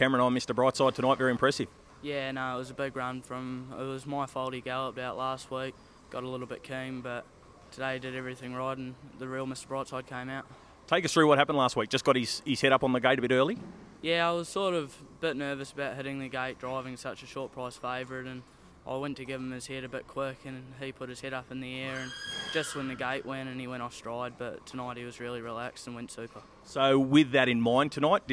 Cameron, I'm Mr. Brightside tonight. Very impressive. Yeah, no, it was a big run from. It was my fault he galloped out last week. Got a little bit keen, but today he did everything right, and the real Mr. Brightside came out. Take us through what happened last week. Just got his head up on the gate a bit early. Yeah, I was sort of a bit nervous about hitting the gate, driving such a short price favourite, and I went to give him his head a bit quick, and he put his head up in the air, and just when the gate went, and he went off stride. But tonight he was really relaxed and went super. So with that in mind tonight,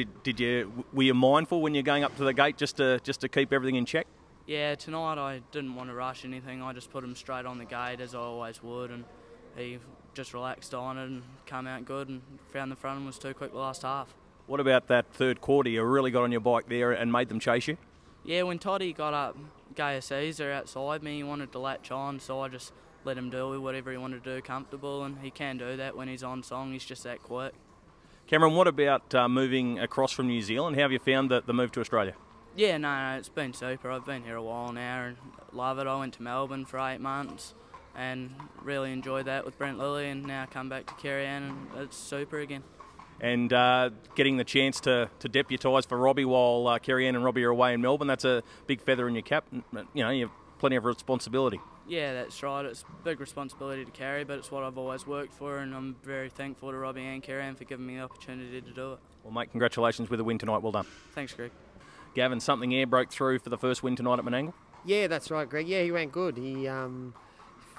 were you mindful when you're going up to the gate just to keep everything in check? Yeah, tonight I didn't want to rush anything. I just put him straight on the gate as I always would, and he just relaxed on it and came out good and found the front and was too quick the last half. What about that third quarter? You really got on your bike there and made them chase you? Yeah, when Toddy got up, Gaya Caesar outside me, he wanted to latch on, so I just let him do whatever he wanted to do comfortable, and he can do that when he's on song. He's just that quick. Cameron, what about moving across from New Zealand? How have you found the move to Australia? Yeah, no, it's been super. I've been here a while now and love it. I went to Melbourne for 8 months and really enjoyed that with Brent Lilly, and now come back to Kerry-Ann and it's super again. And getting the chance to deputise for Robbie while Kerry-Ann and Robbie are away in Melbourne, that's a big feather in your cap. You know, you have plenty of responsibility. Yeah, that's right. It's a big responsibility to carry, but it's what I've always worked for, and I'm very thankful to Robbie and Kerry-Ann for giving me the opportunity to do it. Well, mate, congratulations with the win tonight. Well done. Thanks, Greg. Gavin, something air broke through for the first win tonight at Menangle? Yeah, that's right, Greg. Yeah, he went good. He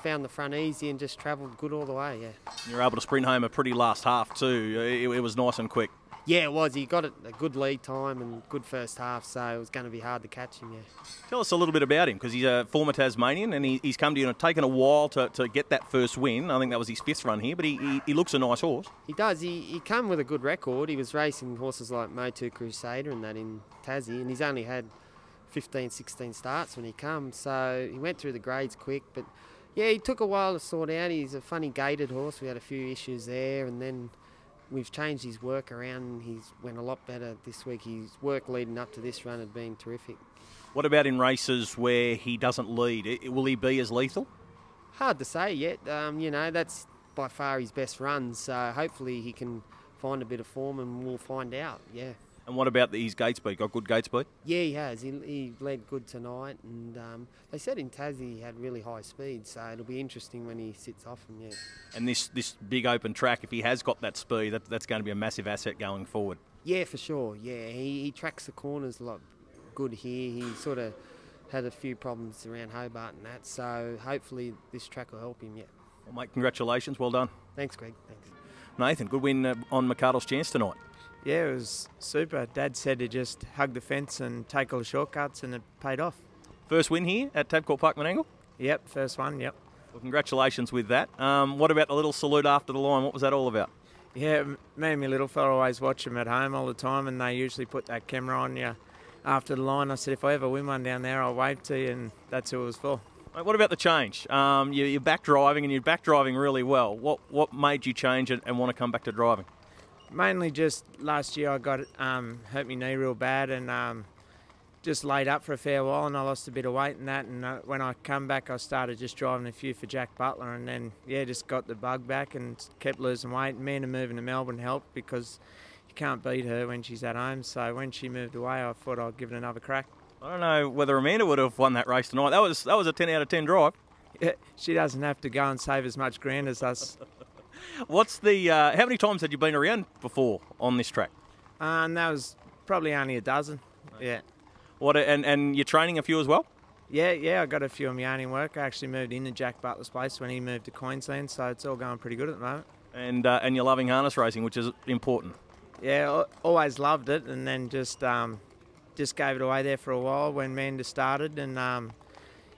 found the front easy and just travelled good all the way, yeah. You were able to sprint home a pretty last half too. It was nice and quick. Yeah, it was. He got it a good lead time and good first half, so it was going to be hard to catch him, yeah. Tell us a little bit about him, because he's a former Tasmanian and he's come to you and taken a while to get that first win. I think that was his 5th run here, but he looks a nice horse. He does. He come with a good record. He was racing horses like Motu Crusader and that in Tassie, and he's only had 15, 16 starts when he comes, so he went through the grades quick, but yeah, he took a while to sort out. He's a funny gated horse. We had a few issues there, and then we've changed his work around. He's went a lot better this week. His work leading up to this run had been terrific. What about in races where he doesn't lead? Will he be as lethal? Hard to say yet. You know, that's by far his best run, so hopefully he can find a bit of form and we'll find out, yeah. And what about his gate speed? Got good gate speed? Yeah, he has. He led good tonight, and they said in Tassie he had really high speed, so it'll be interesting when he sits off him, yeah. And this big open track, if he has got that speed, that's going to be a massive asset going forward. Yeah, for sure, yeah. He tracks the corners a lot good here. He sort of had a few problems around Hobart and that, so hopefully this track will help him, yeah. Well, mate, congratulations. Well done. Thanks, Greg. Thanks. Nathan, good win on McCarthy's chance tonight. Yeah, it was super. Dad said to just hug the fence and take all the shortcuts, and it paid off. First win here at Tabcorp Park Menangle? Yep, first one, yep. Well, congratulations with that. What about the little salute after the line? What was that all about? Yeah, me and my little fella always watch them at home all the time, and they usually put that camera on you after the line. I said, if I ever win one down there, I'll wave to you, and that's who it was for. Mate, what about the change? You're back driving, and you're back driving really well. What made you change it and want to come back to driving? Mainly just last year I got hurt my knee real bad and just laid up for a fair while, and I lost a bit of weight and that, and when I come back I started just driving a few for Jack Butler, and then yeah, just got the bug back and kept losing weight. Me and her moving to Melbourne helped because you can't beat her when she's at home, so when she moved away I thought I'd give it another crack. I don't know whether Amanda would have won that race tonight. That was a 10 out of 10 drive. Yeah, she doesn't have to go and save as much ground as us. What's the? How many times had you been around before on this track? And that was probably only a dozen. Yeah. What? And you're training a few as well? Yeah. I got a few of my own in work. I actually moved into Jack Butler's place when he moved to Queensland, so it's all going pretty good at the moment. And you're loving harness racing, which is important. Yeah, always loved it, and then just gave it away there for a while when Manda started, and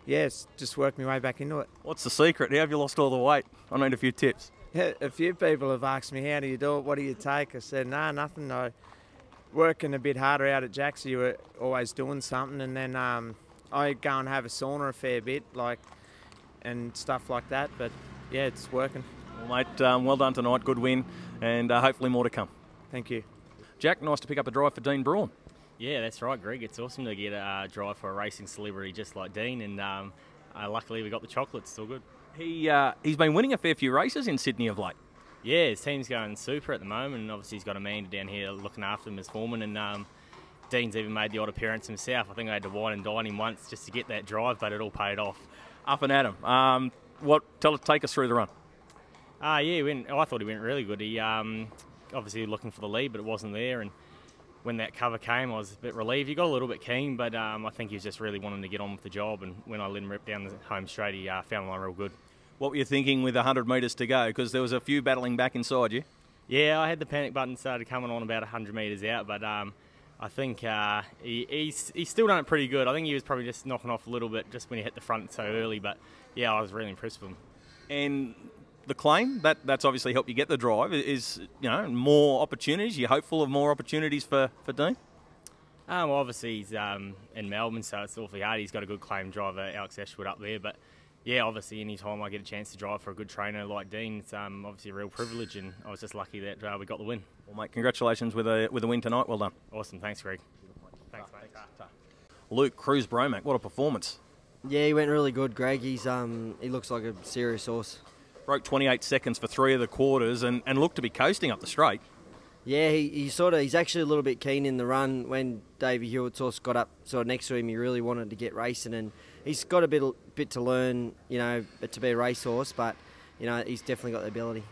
yeah, it's just worked my way back into it. What's the secret? How have you lost all the weight? I need a few tips. Yeah, a few people have asked me, how do you do it? What do you take? I said, no, nothing. I working a bit harder out at Jack, so you were always doing something, and then I go and have a sauna a fair bit, and stuff like that. But yeah, it's working. Well, mate, well done tonight. Good win, and hopefully more to come. Thank you. Jack, nice to pick up a drive for Dean Braun. Yeah, that's right, Greg. It's awesome to get a drive for a racing celebrity just like Dean, and luckily we got the chocolates. It's all good. He's been winning a fair few races in Sydney of late. Yeah, his team's going super at the moment, and obviously he's got Amanda down here looking after him as foreman, and Dean's even made the odd appearance himself. I think I had to wine and dine him once just to get that drive, but it all paid off. Up and at him. Take us through the run. I thought he went really good. He obviously looking for the lead, but it wasn't there. And when that cover came, I was a bit relieved. He got a little bit keen, but I think he was just really wanting to get on with the job. And when I let him rip down the home straight, he found the line real good. What were you thinking with 100 metres to go? Because there was a few battling back inside you. Yeah, I had the panic button started coming on about 100 metres out, but I think he's still done it pretty good. I think he was probably just knocking off a little bit just when he hit the front so early, but yeah, I was really impressed with him. And the claim, that's obviously helped you get the drive, is more opportunities. You're hopeful of more opportunities for Dean? Well, obviously he's in Melbourne, so it's awfully hard. He's got a good claim driver, Alex Ashwood, up there, but yeah, obviously any time I get a chance to drive for a good trainer like Dean, it's obviously a real privilege, and I was just lucky that we got the win. Well, mate, congratulations with a win tonight. Well done. Awesome, thanks, Greg. Thanks, mate. Luke, Cruz Bromack, what a performance. Yeah, he went really good, Greg. He looks like a serious horse. Broke 28 seconds for 3 of the quarters and looked to be coasting up the straight. Yeah, he's actually a little bit keen in the run. When Davey Hewitt's horse got up sort of next to him, he really wanted to get racing, and he's got a bit to learn, to be a racehorse, but he's definitely got the ability.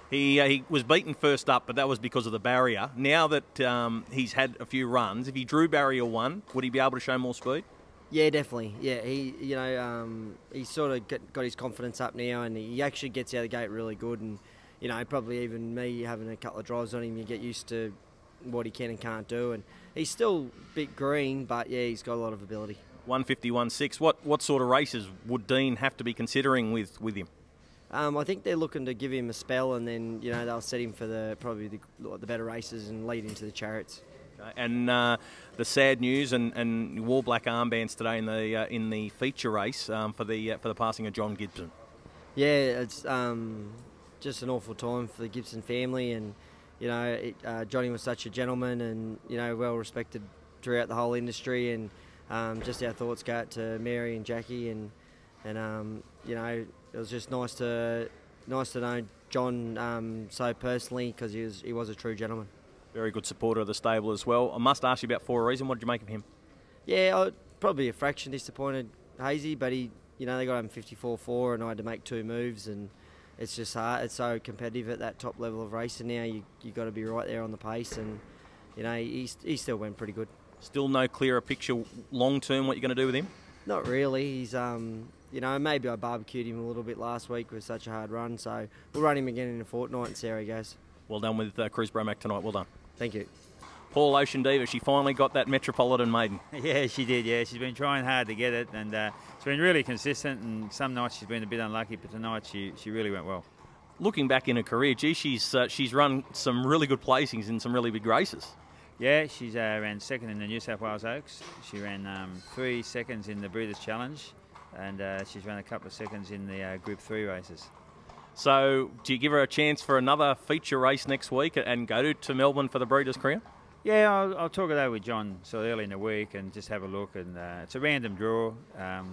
He was beaten first up, but that was because of the barrier. Now that he's had a few runs, if he drew barrier 1, would he be able to show more speed? Yeah, definitely. Yeah, he's sort of got his confidence up now, and he actually gets out of the gate really good. And probably even me having a couple of drives on him, you get used to what he can and can't do. And he's still a bit green, but yeah, he's got a lot of ability. 151.6. What sort of races would Dean have to be considering with him? I think they're looking to give him a spell, and then they'll set him for probably the better races and lead into the chariots. And the sad news and you wore black armbands today in the feature race for the passing of John Gibson. Yeah, it's just an awful time for the Gibson family, and Johnny was such a gentleman and well respected throughout the whole industry, and just our thoughts go out to Mary and Jackie, and it was just nice to know John so personally, because he was a true gentleman. Very good supporter of the stable as well. I must ask you about For a Reason. What did you make of him? Yeah, probably a fraction disappointed, Hazy, but they got him 54.4, and I had to make 2 moves, and it's just hard. It's so competitive at that top level of racing now. You got to be right there on the pace, and he still went pretty good. Still no clearer picture long term what you're going to do with him? Not really. He's maybe I barbecued him a little bit last week with such a hard run, so we'll run him again in a fortnight and see how he goes. Well done with Cruz Bromack tonight. Well done. Thank you. Paul Ocean Diva, she finally got that Metropolitan maiden. Yeah, she did, yeah. She's been trying hard to get it, and it's been really consistent, and some nights she's been a bit unlucky, but tonight she really went well. Looking back in her career, she's run some really good placings in some really big races. Yeah, she's ran second in the New South Wales Oaks. She ran 3 seconds in the Breeders' Challenge, and she's run a couple of seconds in the Group 3 races. So do you give her a chance for another feature race next week and go to Melbourne for the Breeders' Crown? Yeah, I'll talk it over with John so early in the week and just have a look. And it's a random draw,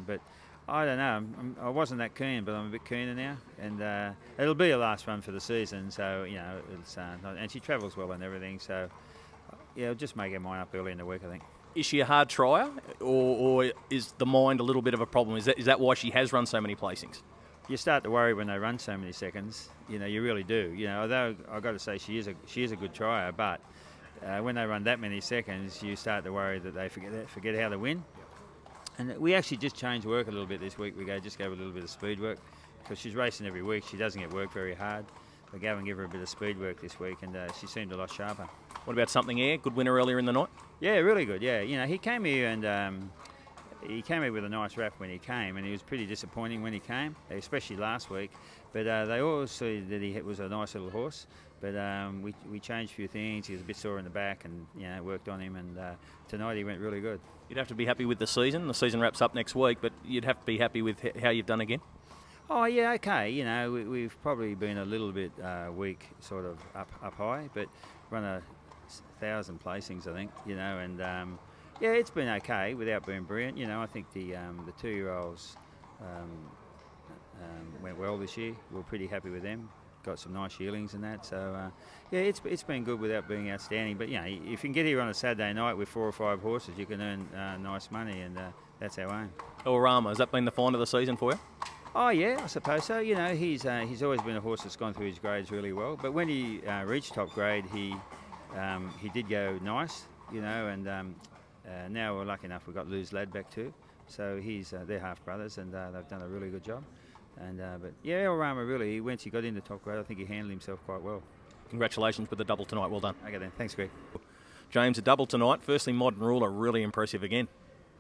but I don't know. I wasn't that keen, but I'm a bit keener now. And it'll be a last run for the season, so it's and she travels well and everything. So yeah, I'll just make her mind up early in the week, I think. Is she a hard trier, or is the mind a little bit of a problem? Is that why she has run so many placings? You start to worry when they run so many seconds. You really do. Although I've got to say she is a good trier, but when they run that many seconds, you start to worry that they forget how to win. And we actually just changed work a little bit this week. We just gave her a little bit of speed work, because she's racing every week. She doesn't get work very hard. But Gavin gave her a bit of speed work this week, and she seemed a lot sharper. What about Something Air? Good winner earlier in the night? Yeah, really good, yeah. He came here and he came here with a nice rap when he came, and he was pretty disappointing when he came, especially last week. But they all said that he was a nice little horse. But we changed a few things. He was a bit sore in the back, and worked on him. And tonight he went really good. You'd have to be happy with the season. The season wraps up next week, but you'd have to be happy with how you've done again. Oh yeah, okay. We've probably been a little bit weak, sort of up high, but run 1,000 placings, I think. And yeah, it's been okay without being brilliant. I think the 2-year-olds went well this year. We're pretty happy with them. got some nice yearlings and that. So yeah, it's been good without being outstanding. But you know, if you can get here on a Saturday night with 4 or 5 horses, you can earn nice money, and that's our aim. Elrama, has that been the find of the season for you? Oh yeah, I suppose so. You know, he's always been a horse that's gone through his grades really well. But when he reached top grade, he did go nice. You know, and now we're lucky enough we've got Lou's lad back too. So they're half brothers, and they've done a really good job. And but yeah, Elrama really, once he got into top grade, I think he handled himself quite well. Congratulations with the double tonight. Well done. Okay then, thanks Greg. James, a double tonight. Firstly, Modern Ruler, really impressive again.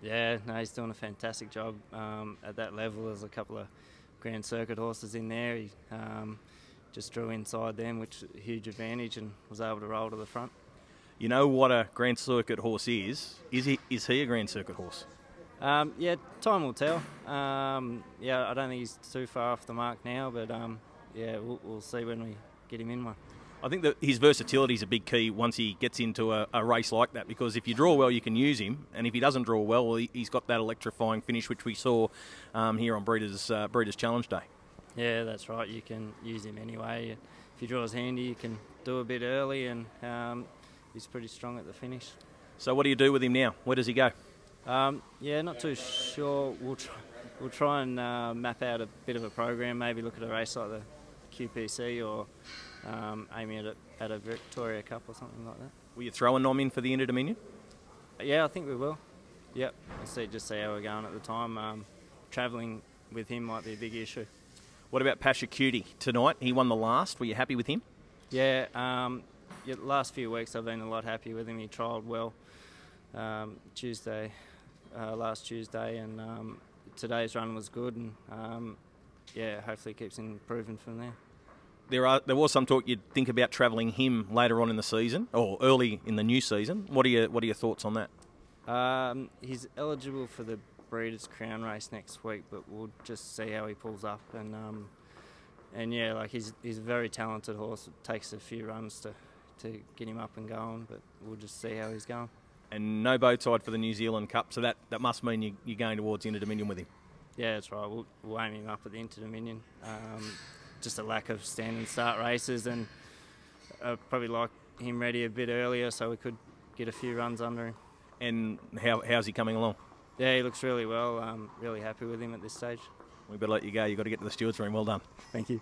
Yeah, no, he's doing a fantastic job at that level. There's a couple of Grand Circuit horses in there. He just drew inside them, which is a huge advantage, and was able to roll to the front. You know what a Grand Circuit horse is? Is he a Grand Circuit horse? Yeah, time will tell. Yeah, I don't think he's too far off the mark now, but yeah, we'll see when we get him in one. I think that his versatility is a big key once he gets into a race like that, because if you draw well, you can use him, and if he doesn't draw well, he's got that electrifying finish, which we saw here on Breeders' Challenge Day. Yeah, that's right. You can use him anyway. If he draws handy, you can do a bit early, and he's pretty strong at the finish. So what do you do with him now? Where does he go? Yeah, not too sure. We'll try and map out a bit of a program, maybe look at a race like the QPC, or aiming at a Victoria Cup or something like that. Will you throw a nom in for the Inter-Dominion? Yeah, I think we will. Yep, just see how we're going at the time. Travelling with him might be a big issue. What about Pasha Cutie tonight? He won the last. Were you happy with him? Yeah, yeah, the last few weeks I've been a lot happy with him. He trialled well last Tuesday, and today's run was good, and yeah, hopefully keeps improving from there. There was some talk you'd think about travelling him later on in the season, or early in the new season. What are your thoughts on that? He's eligible for the Breeders' Crown race next week, but we'll just see how he pulls up, and yeah, like he's a very talented horse. It takes a few runs to get him up and going, but we'll just see how he's going. And no bow tied for the New Zealand Cup, so that must mean you're going towards Inter-Dominion with him. Yeah, that's right. We'll aim him up at the Inter-Dominion. Just a lack of stand and start races, and probably like him ready a bit earlier so we could get a few runs under him. And how's he coming along? Yeah, he looks really well. Really happy with him at this stage. We better let you go. You've got to get to the stewards' room. Well done. Thank you.